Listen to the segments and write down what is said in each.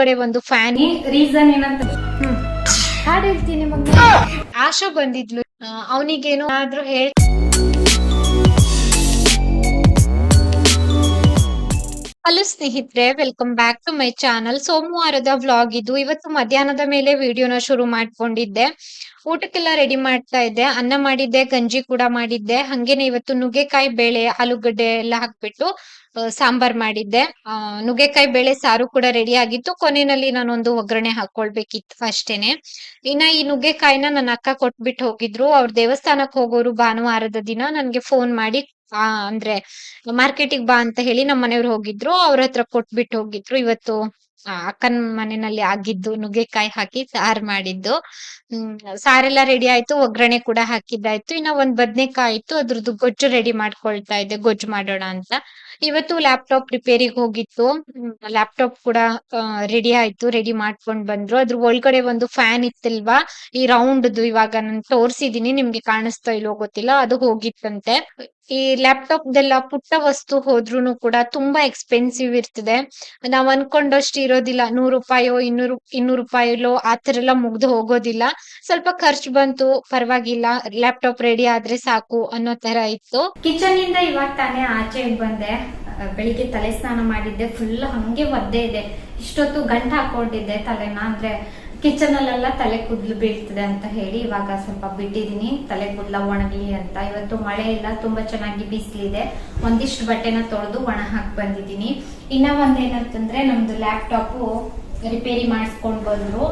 ಕಡೆ ಒಂದು fan reason ಏನಂತ ಹಾಡು ಹೇಳ್ತೀನಿ ಮಗ. ಆಶಾ ಬಂದಿದ್ಲು, ಅವನಿಗೇನೋ ಆದ್ರೂ ಹೇಳಿ. ಹಲೋ ಸ್ನೇಹಿತರೆ, welcome back to my channel. ಸೋಮವಾರದ ವ್ಲಾಗ್ ಇದು. ಇವತ್ತು ಮಧ್ಯಾಹ್ನದ ಮೇಲೆ ವಿಡಿಯೋನ ಶುರು ಮಾಡ್ಕೊಂಡಿದ್ದೆ. ಊಟಕ್ಕೆಲ್ಲ ರೆಡಿ ಮಾಡ್ತಾ ಇದ್ದೆ. ಅನ್ನ ಮಾಡಿದ್ದೆ, ಗಂಜಿ ಕೂಡ ಮಾಡಿದ್ದೆ. ಹಂಗೇನೆ ಇವತ್ತು ನುಗ್ಗೆಕಾಯಿ ಬೇಳೆ, ಆಲೂಗಡ್ಡೆ ಎಲ್ಲ ಹಾಕ್ಬಿಟ್ಟು ಸಾಂಬಾರ್ ಮಾಡಿದ್ದೆ. ನುಗ್ಗೆಕಾಯಿ ಬೇಳೆ ಸಾರು ಕೂಡ ರೆಡಿ ಆಗಿತ್ತು. ಕೊನೆಯಲ್ಲಿ ನಾನೊಂದು ಒಗ್ಗರಣೆ ಹಾಕೊಳ್ಬೇಕಿತ್ತು ಅಷ್ಟೇನೆ. ಇನ್ನ ಈ ನುಗ್ಗೆಕಾಯಿನ ನನ್ನ ಅಕ್ಕ ಕೊಟ್ಬಿಟ್ಟು ಹೋಗಿದ್ರು. ಅವ್ರ ದೇವಸ್ಥಾನಕ್ಕೆ ಹೋಗೋರು ಭಾನುವಾರದ ದಿನ ನನ್ಗೆ ಫೋನ್ ಮಾಡಿ ಅಂದ್ರೆ ಮಾರ್ಕೆಟಿಗೆ ಬಾ ಅಂತ ಹೇಳಿ ನಮ್ಮ ಮನೆಯವ್ರು ಹೋಗಿದ್ರು. ಅವ್ರ ಹತ್ರ ಕೊಟ್ಬಿಟ್ಟು ಹೋಗಿದ್ರು. ಇವತ್ತು ಅಕ್ಕನ ಮನೆಯಲ್ಲಿ ಆಗಿದ್ದು ನುಗ್ಗೆಕಾಯಿ ಹಾಕಿ ಸಾರು ಮಾಡಿದ್ದು. ಸಾರೆಲ್ಲ ರೆಡಿ ಆಯ್ತು, ಒಗ್ಗರಣೆ ಕೂಡ ಹಾಕಿದ್ದಾಯ್ತು. ಇನ್ನ ಒಂದ್ ಬದ್ನೆಕಾಯಿ ಇತ್ತು, ಅದ್ರದ್ದು ಗೊಜ್ಜು ರೆಡಿ ಮಾಡ್ಕೊಳ್ತಾ ಇದ್ದೆ, ಗೊಜ್ಜು ಮಾಡೋಣ ಅಂತ. ಇವತ್ತು ಲ್ಯಾಪ್ಟಾಪ್ ರಿಪೇರಿಗೆ ಹೋಗಿತ್ತು. ಲ್ಯಾಪ್ಟಾಪ್ ಕೂಡ ರೆಡಿ ಆಯ್ತು, ರೆಡಿ ಮಾಡ್ಕೊಂಡ್ ಬಂದ್ರು. ಅದ್ರ ಒಳಗಡೆ ಒಂದು ಫ್ಯಾನ್ ಇತ್ತಿಲ್ವಾ, ಈ ರೌಂಡ್ದು, ಇವಾಗ ನಾನು ತೋರ್ಸಿದೀನಿ, ನಿಮ್ಗೆ ಕಾಣಿಸ್ತಾ ಇಲ್ವೋ ಗೊತ್ತಿಲ್ಲ, ಅದು ಹೋಗಿತ್ತಂತೆ. ಈ ಲ್ಯಾಪ್ಟಾಪ್ ದೆಲ್ಲ ಪುಟ್ಟ ವಸ್ತು ಹೋದ್ರುನು ಕೂಡ ತುಂಬಾ ಎಕ್ಸ್ಪೆನ್ಸಿವ್ ಇರ್ತದೆ. ನಾವ್ ಅನ್ಕೊಂಡಷ್ಟು ಇರೋದಿಲ್ಲ. 100 ರೂಪಾಯೋ 200 ರೂಪಾಯಿಲೋ ಆತರ ಎಲ್ಲ ಮುಗ್ದು ಹೋಗೋದಿಲ್ಲ. ಸ್ವಲ್ಪ ಖರ್ಚು ಬಂತು, ಪರವಾಗಿಲ್ಲ, ಲ್ಯಾಪ್ಟಾಪ್ ರೆಡಿ ಆದ್ರೆ ಸಾಕು ಅನ್ನೋ ತರ ಇತ್ತು. ಕಿಚನ್ ಇಂದ ಇವಾಗ ತಾನೇ ಆಚೆ ಬಂದೆ. ಬೆಳಿಗ್ಗೆ ತಲೆ ಸ್ನಾನ ಮಾಡಿದ್ದೆ, ಫುಲ್ ಹಂಗೆ ಒದ್ದೆ ಇದೆ. ಇಷ್ಟೊತ್ತು ಗಂಟು ಹಾಕೊಂಡಿದ್ದೆ ತಲೆನ, ಅಂದ್ರೆ ಕಿಚನ್ ಅಲ್ಲೆಲ್ಲ ತಲೆ ಕೂದಲು ಬೀಳ್ತದೆ ಅಂತ ಹೇಳಿ ಇವಾಗ ಸ್ವಲ್ಪ ಬಿಟ್ಟಿದೀನಿ, ತಲೆ ಕೂದಲ ಒಣಗ್ಲಿ ಅಂತ. ಇವತ್ತು ಮಳೆ ಇಲ್ಲ, ತುಂಬಾ ಚೆನ್ನಾಗಿ ಬಿಸಿಲಿದೆ. ಒಂದಿಷ್ಟು ಬಟ್ಟೆನ ತೊಳೆದು ಒಣ ಹಾಕಿ ಬಂದಿದ್ದೀನಿ. ಇನ್ನ ಒಂದೇನಂತಂದ್ರೆ, ನಮ್ದು ಲ್ಯಾಪ್ಟಾಪ್ ರಿಪೇರಿ ಮಾಡಿಸ್ಕೊಂಡ್ ಬಂದ್ರು.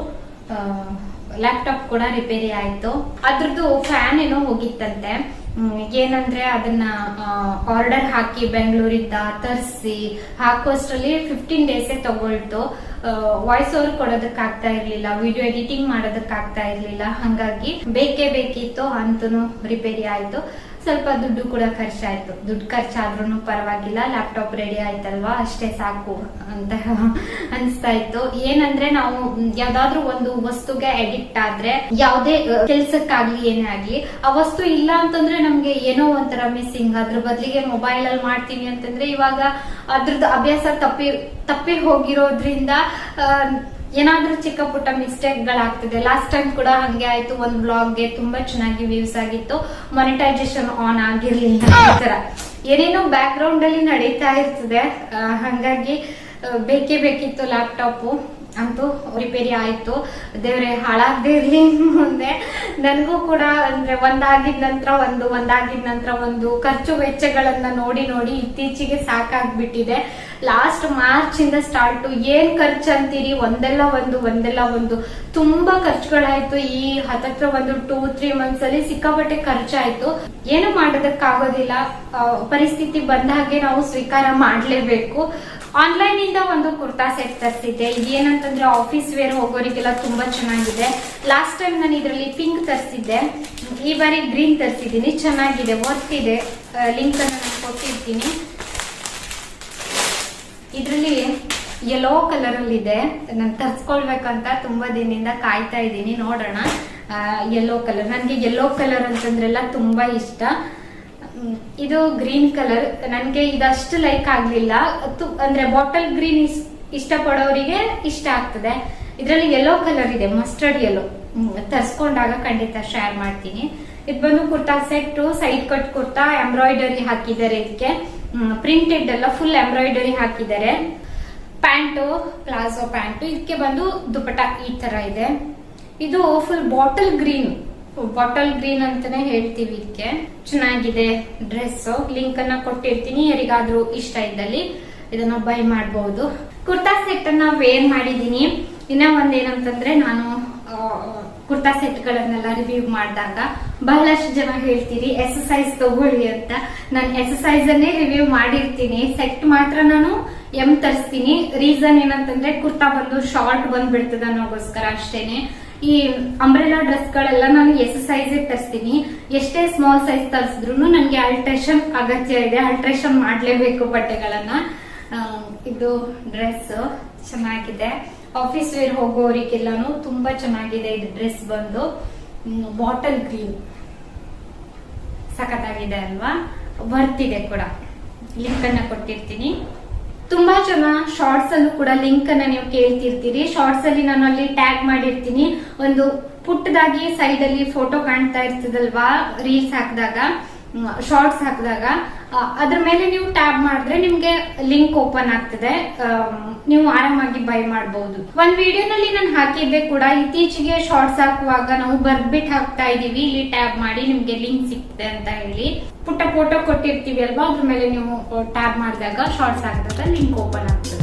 ಲ್ಯಾಪ್ಟಾಪ್ ಕೂಡ ರಿಪೇರಿ ಆಯ್ತು. ಅದ್ರದ್ದು ಫ್ಯಾನ್ ಏನೋ ಹೋಗಿತ್ತಂತೆ. ಏನಂದ್ರೆ ಅದನ್ನ ಆರ್ಡರ್ ಹಾಕಿ ಬೆಂಗಳೂರಿಂದ ತರಿಸಿ ಹಾಕೋಷ್ಟ್ರಲ್ಲಿ 15 ಡೇಸೇ ತಗೊಳ್ತು. ವಾಯ್ಸ್ ಓವರ್ ಕೊಡೋದಕ್ ಆಗ್ತಾ ಇರ್ಲಿಲ್ಲ, ವಿಡಿಯೋ ಎಡಿಟಿಂಗ್ ಮಾಡೋದಕ್ ಆಗ್ತಾ ಇರ್ಲಿಲ್ಲ. ಹಂಗಾಗಿ ಬೇಕೇ ಬೇಕಿತ್ತು, ಅಂತೂ ರಿಪೇರಿ ಆಯ್ತು. ಸ್ವಲ್ಪ ದುಡ್ಡು ಕೂಡ ಖರ್ಚಾಯ್ತು. ದುಡ್ಡು ಖರ್ಚಾದ್ರೂ ಪರವಾಗಿಲ್ಲ, ಲ್ಯಾಪ್ಟಾಪ್ ರೆಡಿ ಆಯ್ತಲ್ವಾ, ಅಷ್ಟೇ ಸಾಕು ಅಂತ ಅನ್ಸ್ತಾ ಇತ್ತು. ಏನಂದ್ರೆ ನಾವು ಯಾವ್ದಾದ್ರು ಒಂದು ವಸ್ತುಗೆ ಅಡಿಕ್ಟ್ ಆದ್ರೆ, ಯಾವ್ದೇ ಕೆಲ್ಸಕ್ಕಾಗ್ಲಿ ಏನೇ ಆಗ್ಲಿ, ಆ ವಸ್ತು ಇಲ್ಲ ಅಂತಂದ್ರೆ ನಮ್ಗೆ ಏನೋ ಒಂಥರ ಮಿಸ್ಸಿಂಗ್. ಅದ್ರ ಬದಲಿಗೆ ಮೊಬೈಲ್ ಅಲ್ಲಿ ಮಾಡ್ತೀನಿ ಅಂತಂದ್ರೆ, ಇವಾಗ ಅದ್ರದ್ದು ಅಭ್ಯಾಸ ತಪ್ಪಿ ಹೋಗಿರೋದ್ರಿಂದ ಏನಾದ್ರೂ ಚಿಕ್ಕ ಪುಟ್ಟ ಮಿಸ್ಟೇಕ್ ಗಳಾಗ್ತದೆ. ಲಾಸ್ಟ್ ಟೈಮ್ ಕೂಡ ಹಂಗೆ ಆಯ್ತು. ಒಂದು ಬ್ಲಾಗ್ಗೆ ತುಂಬಾ ಚೆನ್ನಾಗಿ ವ್ಯೂಸ್ ಆಗಿತ್ತು, ಮಾನಿಟೈಸೇಷನ್ ಆನ್ ಆಗಿರ್ಲಿಲ್ಲ. ಈ ತರ ಏನೇನೋ ಬ್ಯಾಕ್ ಗ್ರೌಂಡ್ ಅಲ್ಲಿ ನಡೀತಾ ಇರ್ತದೆ. ಹಂಗಾಗಿ ಬೇಕೇ ಬೇಕಿತ್ತು ಲ್ಯಾಪ್ಟಾಪ್. ಅಂತೂ ರಿಪೇರಿ ಆಯ್ತು. ದೇವ್ರೆ ಹಾಳಾಗದೆ ಇರ್ಲಿ ಮುಂದೆ. ನನಗೂ ಕೂಡ ಅಂದ್ರೆ ಒಂದಾಗಿದ ನಂತರ ಒಂದು ಖರ್ಚು ವೆಚ್ಚಗಳನ್ನ ನೋಡಿ ನೋಡಿ ಇತ್ತೀಚೆಗೆ ಸಾಕಾಗ್ಬಿಟ್ಟಿದೆ. ಲಾಸ್ಟ್ ಮಾರ್ಚ್ ಇಂದ ಸ್ಟಾರ್ಟ್ ಏನ್ ಖರ್ಚು ಅಂತೀರಿ, ಒಂದೆಲ್ಲ ಒಂದು ತುಂಬಾ ಖರ್ಚುಗಳಾಯ್ತು. ಈ ಹತ್ತತ್ರ ಒಂದು 2-3 ಮಂತ್ಸ್ ಅಲ್ಲಿ ಸಿಕ್ಕಾಪಟ್ಟೆ ಖರ್ಚಾಯ್ತು. ಏನು ಮಾಡೋದಕ್ಕಾಗೋದಿಲ್ಲ, ಪರಿಸ್ಥಿತಿ ಬಂದ ಹಾಗೆ ನಾವು ಸ್ವೀಕಾರ ಮಾಡ್ಲೇಬೇಕು. ಆನ್ಲೈನ್ ಇಂದ ಒಂದು ಕುರ್ತಾ ಸೆಟ್ ತರಿಸಿದ್ದೆ. ಇದೇನಂತಂದ್ರೆ ಆಫೀಸ್ ವೇರ್ ಹೋಗೋರಿಗೆಲ್ಲ ತುಂಬಾ ಚೆನ್ನಾಗಿದೆ. ಲಾಸ್ಟ್ ಟೈಮ್ ನಾನು ಇದರಲ್ಲಿ ಪಿಂಕ್ ತರಿಸಿದ್ದೆ, ಈ ಬಾರಿ ಗ್ರೀನ್ ತರಿಸಿದ್ದೀನಿ. ಚೆನ್ನಾಗಿದೆ, ವರ್ತ್ ಇದೆ. ಲಿಂಕ್ ಅನ್ನು ನಾನು ಕೊಟ್ಟಿರ್ತೀನಿ. ಇದರಲ್ಲಿ ಯೆಲ್ಲೋ ಕಲರ್ ಅಲ್ಲಿ ಇದೆ. ನಾನು ತರಿಸ್ಕೊಳ್ಬೇಕಂತ ತುಂಬಾ ದಿನದಿಂದ ಕಾಯ್ತಾ ಇದ್ದೀನಿ, ನೋಡೋಣ. ಯೆಲ್ಲೋ ಕಲರ್, ನನಗೆ ಯೆಲ್ಲೋ ಕಲರ್ ಅಂತಂದ್ರೆಲ್ಲ ತುಂಬಾ ಇಷ್ಟ. ಇದು ಗ್ರೀನ್ ಕಲರ್, ನನ್ಗೆ ಇದಷ್ಟು ಲೈಕ್ ಆಗ್ಲಿಲ್ಲ. ಅಂದ್ರೆ ಬಾಟಲ್ ಗ್ರೀನ್ ಇಷ್ಟಪಡೋರಿಗೆ ಇಷ್ಟ ಆಗ್ತದೆ. ಇದ್ರಲ್ಲಿ ಯೆಲ್ಲೋ ಕಲರ್ ಇದೆ, ಮಸ್ಟರ್ಡ್ ಯೆಲ್ಲೋ. ತರ್ಸ್ಕೊಂಡಾಗ ಖಂಡಿತ ಶೇರ್ ಮಾಡ್ತೀನಿ. ಇದು ಬಂದು kurta set, side cut kurta, embroidery ಹಾಕಿದ್ದಾರೆ. ಇದಕ್ಕೆ ಪ್ರಿಂಟೆಡ್ ಎಲ್ಲ ಫುಲ್ ಎಂಬ್ರಾಯ್ಡರಿ ಹಾಕಿದ್ದಾರೆ. Pant, palazzo pant. ಇದಕ್ಕೆ ಬಂದು ದುಪಟ್ಟ ಈ ತರ ಇದೆ. ಇದು ಫುಲ್ ಬಾಟಲ್ ಗ್ರೀನ್ ಅಂತಾನೆ ಹೇಳ್ತೀವಿ ಇದಕ್ಕೆ. ಚೆನ್ನಾಗಿದೆ ಡ್ರೆಸ್. ಲಿಂಕ್ ಅನ್ನ ಕೊಟ್ಟಿರ್ತೀನಿ, ಯಾರಿಗಾದ್ರೂ ಇಷ್ಟ ಇದ್ದಲ್ಲಿ ಇದನ್ನ ಬೈ ಮಾಡಬಹುದು. ಕುರ್ತಾ ಸೆಟ್ ಅನ್ನ ವೇರ್ ಮಾಡಿದೀನಿ. ಇನ್ನ ಒಂದೇನಂತಂದ್ರೆ, ನಾನು ಕುರ್ತಾ ಸೆಟ್ ಗಳನ್ನೆಲ್ಲ ರಿವ್ಯೂ ಮಾಡಿದಾಗ ಬಹಳಷ್ಟು ಜನ ಹೇಳ್ತೀರಿ ಎಕ್ಸಸೈಸ್ ತಗೊಳ್ಳಿ ಅಂತ. ನಾನು ಎಕ್ಸಸೈಸ್ ಅನ್ನೇ ರಿವ್ಯೂ ಮಾಡಿರ್ತೀನಿ. ಸೆಟ್ ಮಾತ್ರ ನಾನು ಎಂ ತರಿಸ್ತೀನಿ. ರೀಸನ್ ಏನಂತಂದ್ರೆ, ಕುರ್ತಾ ಬಂದು ಶಾರ್ಟ್ ಬಂದ್ಬಿಡ್ತದ ಅನ್ನೋಗೋಸ್ಕರ ಅಷ್ಟೇನೆ. ಈ ಅಂಬ್ರೆಲಾ ಡ್ರೆಸ್ ಗಳೆಲ್ಲ ನಾನು ಎಕ್ಸಸೈಸ್ ತರಿಸ್ತೀನಿ. ಎಷ್ಟೇ ಸ್ಮಾಲ್ ಸೈಜ್ ತರಿಸಿದ್ರು ನನಗೆ ಅಲ್ಟ್ರೇಷನ್ ಅಗತ್ಯ ಇದೆ. ಅಲ್ಟ್ರೇಷನ್ ಮಾಡ್ಲೇಬೇಕು ಬಟ್ಟೆಗಳನ್ನ. ಇದು ಡ್ರೆಸ್ ಚೆನ್ನಾಗಿದೆ. ಆಫೀಸ್ ವೇರ್ ಹೋಗೋರಿಗೆಲ್ಲಾನು ತುಂಬಾ ಚೆನ್ನಾಗಿದೆ. ಇದು ಡ್ರೆಸ್ ಬಂದು ಬಾಟಲ್ ಗ್ರೀನ್, ಸಖತ್ತಾಗಿದೆ ಅಲ್ವಾ, ವರ್ತ್ ಇದೆ ಕೂಡ. ಲಿಂಕ್ ಅನ್ನ ಕೊಟ್ಟಿರ್ತೀನಿ. ತುಂಬಾ ಜನ ಶಾರ್ಟ್ಸ್ ಅಲ್ಲೂ ಕೂಡ ಲಿಂಕ್ ಅನ್ನ ನೀವು ಕೇಳ್ತಿರ್ತೀರಿ. ಶಾರ್ಟ್ಸ್ ಅಲ್ಲಿ ನಾನು ಅಲ್ಲಿ ಟ್ಯಾಗ್ ಮಾಡಿರ್ತೀನಿ. ಒಂದು ಪುಟ್ಟದಾಗಿ ಸೈಡ್ ಅಲ್ಲಿ ಫೋಟೋ ಕಾಣ್ತಾ ಇರ್ತದಲ್ವಾ, ರೀಲ್ಸ್ ಹಾಕಿದಾಗ, ಶಾರ್ಟ್ಸ್ ಹಾಕಿದಾಗ ಅದ್ರ ಮೇಲೆ ನೀವು ಟ್ಯಾಬ್ ಮಾಡಿದ್ರೆ ನಿಮ್ಗೆ ಲಿಂಕ್ ಓಪನ್ ಆಗ್ತದೆ. ನೀವು ಆರಾಮಾಗಿ ಬೈ ಮಾಡಬಹುದು. ಒಂದ್ ವಿಡಿಯೋನಲ್ಲಿ ನಾನು ಹಾಕಿದ್ದೆ ಕೂಡ, ಇತ್ತೀಚೆಗೆ ಶಾರ್ಟ್ಸ್ ಹಾಕುವಾಗ ನಾವು ಬರ್ದ್ಬಿಟ್ಟು ಹಾಕ್ತಾ ಇದೀವಿ, ಇಲ್ಲಿ ಟ್ಯಾಬ್ ಮಾಡಿ ನಿಮ್ಗೆ ಲಿಂಕ್ ಸಿಗ್ತದೆ ಅಂತ ಹೇಳಿ. ಪುಟ್ಟ ಫೋಟೋ ಕೊಟ್ಟಿರ್ತೀವಿ ಅಲ್ವಾ, ಅದ್ರ ಮೇಲೆ ನೀವು ಟ್ಯಾಬ್ ಮಾಡಿದಾಗ ಶಾರ್ಟ್ಸ್ ಹಾಕಿದಾಗ ಲಿಂಕ್ ಓಪನ್ ಆಗ್ತದೆ.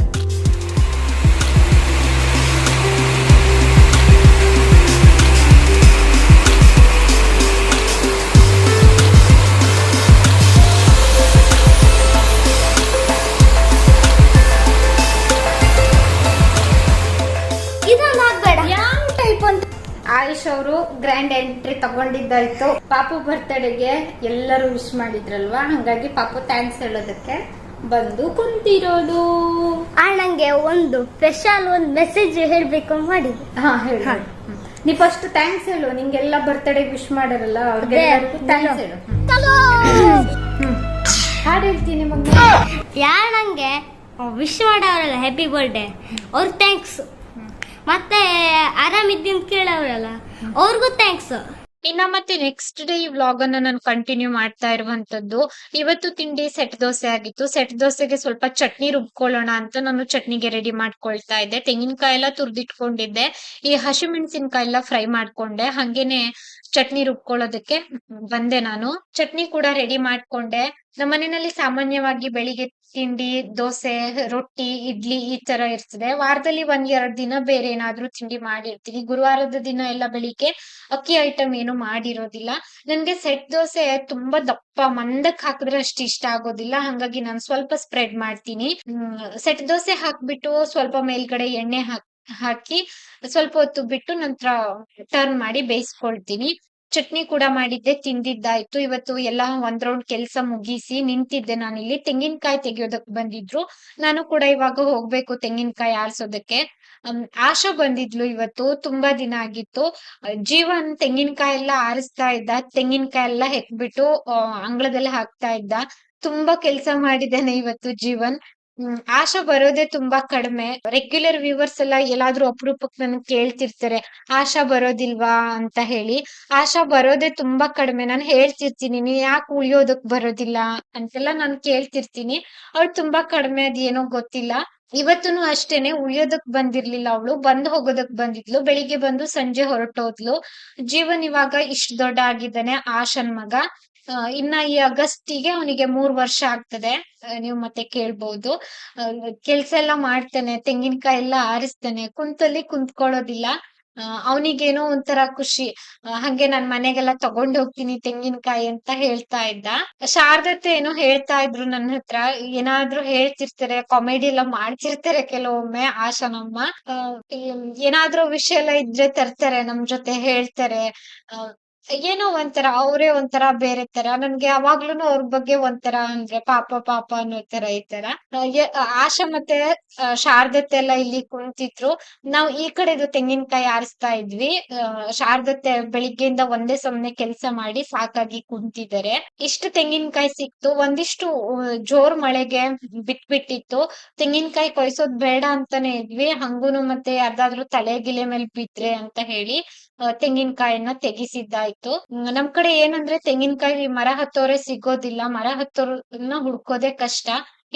ಆಯುಷ್ ಅವರು ಗ್ರ್ಯಾಂಡ್ ಎಂಟ್ರಿ ತಗೊಂಡಿದ್ದಾಯ್ತು. ಪಾಪು ಬರ್ತ್ಡೇಗೆ ಎಲ್ಲರೂ ವಿಶ್ ಮಾಡಿದ್ರಲ್ವಾ, ಹಂಗಾಗಿ ಪಾಪು ಥ್ಯಾಂಕ್ಸ್ ಹೇಳೋದಕ್ಕೆ ಬಂದು ಕುಂತಿರೋದು. ನಂಗೆ ಒಂದು ಸ್ಪೆಷಲ್ ಒಂದು ಮೆಸೇಜ್ ಹೇಳ್ಬೇಕು ಮಾಡಿದ್ದೆ. ಹಾ ಹೇಳಿ. ನೀ ಫಸ್ಟ್ ಥ್ಯಾಂಕ್ಸ್ ಹೇಳು, ನಿಂಗೆಲ್ಲ ಬರ್ತ್ಡೇ ವಿಶ್ ಮಾಡಾರಲ್ಲ ಅವ್ರಿಗೆ ಥ್ಯಾಂಕ್ಸ್ ಹೇಳು. ಹಾಡು ಹೇಳ್ತೀನಿ ಮಗ. ಯಾರು ನಂಗೆ ವಿಶ್ ಮಾಡವ್ರಲ್ಲ ಹ್ಯಾಪಿ ಬರ್ಡೇ, ಅವ್ರಿಗೆ ಥ್ಯಾಂಕ್ಸ್. ಮತ್ತೆ ಆರಾಮಿದ್ದೀನಿ ಕೇಳವ್ರಲ್ಲ ಅವ್ರಿಗೂ ಥ್ಯಾಂಕ್ಸ್. ಇನ್ನ ಮತ್ತೆ ನೆಕ್ಸ್ಟ್ ಡೇ ಈ ವ್ಲಾಗ್ ಅನ್ನ ನಾನು ಕಂಟಿನ್ಯೂ ಮಾಡ್ತಾ ಇರುವಂತದ್ದು. ಇವತ್ತು ತಿಂಡಿ ಸೆಟ್ ದೋಸೆ ಆಗಿತ್ತು. ಸೆಟ್ ದೋಸೆಗೆ ಸ್ವಲ್ಪ ಚಟ್ನಿ ರುಬ್ಕೊಳ್ಳೋಣ ಅಂತ ನಾನು ಚಟ್ನಿಗೆ ರೆಡಿ ಮಾಡ್ಕೊಳ್ತಾ ಇದ್ದೆ. ತೆಂಗಿನಕಾಯಿ ಎಲ್ಲ ತುರ್ದಿಟ್ಕೊಂಡಿದ್ದೆ, ಈ ಹಸಿಮೆಣಸಿನಕಾಯಿ ಎಲ್ಲ ಫ್ರೈ ಮಾಡ್ಕೊಂಡೆ, ಹಂಗೇನೆ ಚಟ್ನಿ ರುಬ್ಕೊಳ್ಳೋದಕ್ಕೆ ಬಂದೆ ನಾನು. ಚಟ್ನಿ ಕೂಡ ರೆಡಿ ಮಾಡ್ಕೊಂಡೆ. ನಮ್ಮ ಮನೆಯಲ್ಲಿ ಸಾಮಾನ್ಯವಾಗಿ ಬೆಳಿಗ್ಗೆ ತಿಂಡಿ ದೋಸೆ, ರೊಟ್ಟಿ, ಇಡ್ಲಿ ಈ ತರ ಇರ್ತದೆ. ವಾರದಲ್ಲಿ 1-2 ದಿನ ಬೇರೆ ಏನಾದ್ರೂ ತಿಂಡಿ ಮಾಡಿರ್ತೀನಿ. ಗುರುವಾರದ ದಿನ ಎಲ್ಲ ಬೆಳಿಗ್ಗೆ ಅಕ್ಕಿ ಐಟಮ್ ಏನು ಮಾಡಿರೋದಿಲ್ಲ. ನನ್ಗೆ ಸೆಟ್ ದೋಸೆ ತುಂಬಾ ದಪ್ಪ ಮಂದಕ್ ಹಾಕಿದ್ರೆ ಅಷ್ಟು ಇಷ್ಟ ಆಗೋದಿಲ್ಲ, ಹಂಗಾಗಿ ನಾನು ಸ್ವಲ್ಪ ಸ್ಪ್ರೆಡ್ ಮಾಡ್ತೀನಿ. ಸೆಟ್ ದೋಸೆ ಹಾಕ್ಬಿಟ್ಟು ಸ್ವಲ್ಪ ಮೇಲ್ಗಡೆ ಎಣ್ಣೆ ಹಾಕಿ ಸ್ವಲ್ಪ ಹೊತ್ತು ಬಿಟ್ಟು ನಂತರ ಟರ್ನ್ ಮಾಡಿ ಬೇಯಿಸ್ಕೊಳ್ತೀನಿ. ಚಟ್ನಿ ಕೂಡ ಮಾಡಿದ್ದೆ, ತಿಂದಿದ್ದಾಯ್ತು. ಇವತ್ತು ಎಲ್ಲ ಒಂದ್ ರೌಂಡ್ ಕೆಲ್ಸ ಮುಗಿಸಿ ನಿಂತಿದ್ದೆ ನಾನಿಲ್ಲಿ. ತೆಂಗಿನಕಾಯಿ ತೆಗಿಯೋದಕ್ ಬಂದಿದ್ರು, ನಾನು ಕೂಡ ಇವಾಗ ಹೋಗ್ಬೇಕು ತೆಂಗಿನಕಾಯಿ ಆರ್ಸೋದಕ್ಕೆ. ಆಶಾ ಬಂದಿದ್ಲು ಇವತ್ತು, ತುಂಬಾ ದಿನ ಆಗಿತ್ತು. ಜೀವನ್ ತೆಂಗಿನಕಾಯಿ ಎಲ್ಲ ಆರಿಸ್ತಾ ಇದ್ದ, ತೆಂಗಿನಕಾಯಿ ಎಲ್ಲ ಹೆಕ್ಬಿಟ್ಟು ಅಂಗಳದಲ್ಲಿ ಹಾಕ್ತಾ ಇದ್ದ. ತುಂಬಾ ಕೆಲ್ಸ ಮಾಡಿದ್ದಾನೆ ಇವತ್ತು ಜೀವನ್. ಆಶಾ ಬರೋದೇ ತುಂಬಾ ಕಡಿಮೆ. ರೆಗ್ಯುಲರ್ ವ್ಯೂವರ್ಸ್ ಎಲ್ಲ ಎಲ್ಲಾದ್ರೂ ಅಪರೂಪಕ್ಕೆ ನನ್ಗೆ ಕೇಳ್ತಿರ್ತಾರೆ, ಆಶಾ ಬರೋದಿಲ್ವಾ ಅಂತ ಹೇಳಿ. ಆಶಾ ಬರೋದೇ ತುಂಬಾ ಕಡಿಮೆ. ನಾನು ಹೇಳ್ತಿರ್ತೀನಿ, ನೀ ಯಾಕೆ ಉಳಿಯೋದಕ್ ಬರೋದಿಲ್ಲ ಅಂತೆಲ್ಲ ನಾನು ಕೇಳ್ತಿರ್ತೀನಿ. ಅವಳು ತುಂಬಾ ಕಡಿಮೆ, ಅದೇನೋ ಗೊತ್ತಿಲ್ಲ. ಇವತ್ತೂನು ಅಷ್ಟೇನೆ, ಉಳಿಯೋದಕ್ ಬಂದಿರ್ಲಿಲ್ಲ ಅವಳು, ಬಂದ್ ಹೋಗೋದಕ್ ಬಂದಿದ್ಲು. ಬೆಳಿಗ್ಗೆ ಬಂದು ಸಂಜೆ ಹೊರಟೋದ್ಲು. ಜೀವನ್ ಇವಾಗ ಇಷ್ಟ ದೊಡ್ಡ ಆಗಿದ್ದಾನೆ, ಆಶನ್ ಮಗ. ಇನ್ನ ಈ ಆಗಸ್ಟಿಗೆ ಅವನಿಗೆ 3 ವರ್ಷ ಆಗ್ತದೆ. ನೀವು ಮತ್ತೆ ಕೇಳ್ಬಹುದು. ಕೆಲ್ಸ ಎಲ್ಲ ಮಾಡ್ತಾನೆ, ತೆಂಗಿನಕಾಯಿ ಎಲ್ಲ ಆರಿಸ್ತಾನೆ, ಕುಂತಲ್ಲಿ ಕುಂತ್ಕೊಳ್ಳೋದಿಲ್ಲ. ಅವನಿಗೇನೋ ಒಂಥರ ಖುಷಿ. ಹಂಗೆ ನಾನ್ ಮನೆಗೆಲ್ಲ ತಗೊಂಡ್ ಹೋಗ್ತೀನಿ ತೆಂಗಿನಕಾಯಿ ಅಂತ ಹೇಳ್ತಾ ಇದ್ದ. ಶಾರದತ್ತೆ ಏನೋ ಹೇಳ್ತಾ ಇದ್ರು ನನ್ನ ಹತ್ರ, ಏನಾದ್ರೂ ಹೇಳ್ತಿರ್ತಾರೆ, ಕಾಮಿಡಿ ಎಲ್ಲ ಮಾಡ್ತಿರ್ತಾರೆ ಕೆಲವೊಮ್ಮೆ ಆಶಾನಮ್ಮ. ಏನಾದ್ರೂ ವಿಷಯ ಎಲ್ಲ ಇದ್ರೆ ತರ್ತಾರೆ, ನಮ್ ಜೊತೆ ಹೇಳ್ತಾರೆ. ಏನೋ ಒಂಥರ ಅವರೇ ಒಂಥರ ಬೇರೆ ತರ. ನನ್ಗೆ ಯಾವಾಗ್ಲೂನು ಅವ್ರ ಬಗ್ಗೆ ಒಂಥರ ಅಂದ್ರೆ ಪಾಪ ಪಾಪ ಅನ್ನೋ ತರ ಈ ತರ. ಆಶಾ ಮತ್ತೆ ಶಾರದತ್ತೆ ಎಲ್ಲ ಇಲ್ಲಿ ಕುಂತಿದ್ರು. ನಾವು ಈ ಕಡೆದು ತೆಂಗಿನಕಾಯಿ ಆರಿಸ್ತಾ ಇದ್ವಿ. ಶಾರದತ್ತೆ ಬೆಳಿಗ್ಗೆಯಿಂದ ಒಂದೇ ಸಮನೆ ಕೆಲ್ಸ ಮಾಡಿ ಸಾಕಾಗಿ ಕುಂತಿದ್ದಾರೆ. ಇಷ್ಟು ತೆಂಗಿನಕಾಯಿ ಸಿಕ್ತು. ಒಂದಿಷ್ಟು ಜೋರ್ ಮಳೆಗೆ ಬಿಟ್ಬಿಟ್ಟಿತ್ತು. ತೆಂಗಿನಕಾಯಿ ಕೊಯ್ಸೋದ್ ಬೇಡ ಅಂತಾನೆ ಇದ್ವಿ, ಹಂಗೂನು ಮತ್ತೆ ಯಾರ್ದಾದ್ರೂ ತಲೆ ಗಿಲೆ ಮೇಲೆ ಬಿದ್ರೆ ಅಂತ ಹೇಳಿ ತೆಂಗಿನಕಾಯಿನ ತೆಗಿಸಿದ್ದಾಯ್ತು. ನಮ್ ಕಡೆ ಏನಂದ್ರೆ ತೆಂಗಿನಕಾಯಿ ಮರ ಹತ್ತೋರೆ ಸಿಗೋದಿಲ್ಲ, ಮರ ಹತ್ತೋರ್ನ ಹುಡ್ಕೋದೇ ಕಷ್ಟ.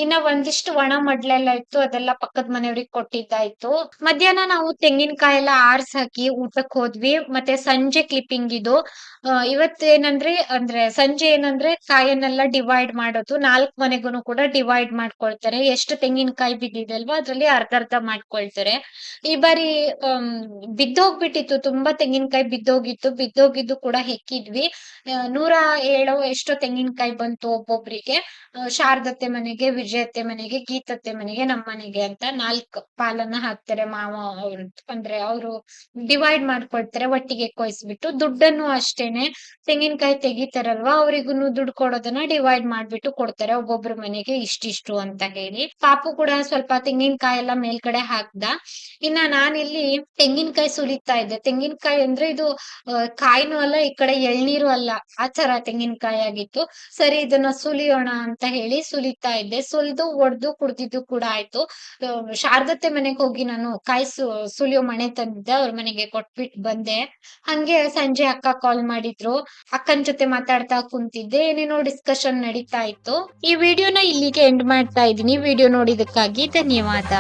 ಇನ್ನ ಒಂದಿಷ್ಟು ಒಣ ಮಡ್ಲೆಲ್ಲ ಇತ್ತು, ಅದೆಲ್ಲ ಪಕ್ಕದ ಮನೆಯವ್ರಿಗೆ ಕೊಟ್ಟಿದ್ದಾಯ್ತು. ಮಧ್ಯಾಹ್ನ ನಾವು ತೆಂಗಿನಕಾಯಿ ಎಲ್ಲ ಆರ್ಸ್ ಹಾಕಿ ಊಟಕ್ ಹೋದ್ವಿ. ಮತ್ತೆ ಸಂಜೆ ಕ್ಲಿಪ್ಪಿಂಗ್ ಇದು. ಇವತ್ತೇನಂದ್ರೆ ಅಂದ್ರೆ ಸಂಜೆ ಏನಂದ್ರೆ ಕಾಯನ್ನೆಲ್ಲ ಡಿವೈಡ್ ಮಾಡೋದು. 4 ಮನೆಗೂನು ಕೂಡ ಡಿವೈಡ್ ಮಾಡ್ಕೊಳ್ತಾರೆ. ಎಷ್ಟು ತೆಂಗಿನಕಾಯಿ ಬಿದ್ದಿದೆ ಅಲ್ವಾ, ಅದ್ರಲ್ಲಿ ಅರ್ಧ ಮಾಡ್ಕೊಳ್ತಾರೆ. ಈ ಬಾರಿ ಬಿದ್ದೋಗ್ಬಿಟ್ಟಿತ್ತು, ತುಂಬಾ ತೆಂಗಿನಕಾಯಿ ಬಿದ್ದೋಗಿದ್ದು ಕೂಡ ಹೆಕ್ಕಿದ್ವಿ. 107 ಎಷ್ಟೋ ತೆಂಗಿನಕಾಯಿ ಬಂತು ಒಬ್ಬೊಬ್ರಿಗೆ. ಶಾರದತ್ತೆ ಮನೆಗೆ, ವಿಜಯತ್ತೆ ಮನೆಗೆ, ಗೀತತ್ತೆ ಮನೆಗೆ, ನಮ್ಮ ಮನೆಗೆ ಅಂತ 4 ಪಾಲನ್ನ ಹಾಕ್ತಾರೆ ಮಾವ ಅವ್ರು. ಅಂದ್ರೆ ಅವರು ಡಿವೈಡ್ ಮಾಡ್ಕೊಳ್ತಾರೆ ಒಟ್ಟಿಗೆ ಕೊಯ್ಸ್ಬಿಟ್ಟು. ದುಡ್ಡನ್ನು ಅಷ್ಟೇನೆ, ತೆಂಗಿನಕಾಯಿ ತೆಗಿತಾರಲ್ವಾ ಅವ್ರಿಗೂನು ದುಡ್ಡು ಕೊಡೋದನ್ನ ಡಿವೈಡ್ ಮಾಡ್ಬಿಟ್ಟು ಕೊಡ್ತಾರೆ, ಒಬ್ಬೊಬ್ರ ಮನೆಗೆ ಇಷ್ಟಿಷ್ಟು ಅಂತ ಹೇಳಿ. ಪಾಪು ಕೂಡ ಸ್ವಲ್ಪ ತೆಂಗಿನಕಾಯಿ ಎಲ್ಲ ಮೇಲ್ಗಡೆ ಹಾಕ್ದ. ಇನ್ನ ನಾನಿಲ್ಲಿ ತೆಂಗಿನಕಾಯಿ ಸುಲಿತಾ ಇದ್ದೆ. ತೆಂಗಿನಕಾಯಿ ಅಂದ್ರೆ ಇದು ಕಾಯಿನೂ ಅಲ್ಲ, ಈ ಕಡೆ ಎಳ್ನೀರು ಅಲ್ಲ, ಆ ತರ ತೆಂಗಿನಕಾಯಿ ಆಗಿತ್ತು. ಸರಿ ಇದನ್ನ ಸುಲಿಯೋಣ ಅಂತ ಹೇಳಿ ಸುಲಿತಾ ಇದ್ದೆ. ಸುಲ್ದು ಒಡ್ದು ಕುಡ್ದಿದ್ದು ಕೂಡ ಆಯ್ತು. ಶಾರದತ್ತೆ ಮನೆಗ್ ಹೋಗಿ ನಾನು ಕಾಯಿ ಸುಲಿಯೋ ಮಣೆ ತಂದಿದ್ದೆ. ಅವ್ರ ಮನೆಗೆ ಕೊಟ್ಬಿಟ್ಟು ಬಂದೆ. ಹಂಗೆ ಸಂಜೆ ಅಕ್ಕ ಕಾಲ್ ಮಾಡಿದ್ರು. ಅಕ್ಕನ್ ಜೊತೆ ಮಾತಾಡ್ತಾ ಕುಂತಿದ್ದೆ. ಏನೇನೋ ಡಿಸ್ಕಷನ್ ನಡೀತಾ ಇತ್ತು. ಈ ವಿಡಿಯೋನ ಇಲ್ಲಿಗೆ ಎಂಡ್ ಮಾಡ್ತಾ ಇದ್ದೀನಿ. ವಿಡಿಯೋ ನೋಡಿದಕ್ಕಾಗಿ ಧನ್ಯವಾದ.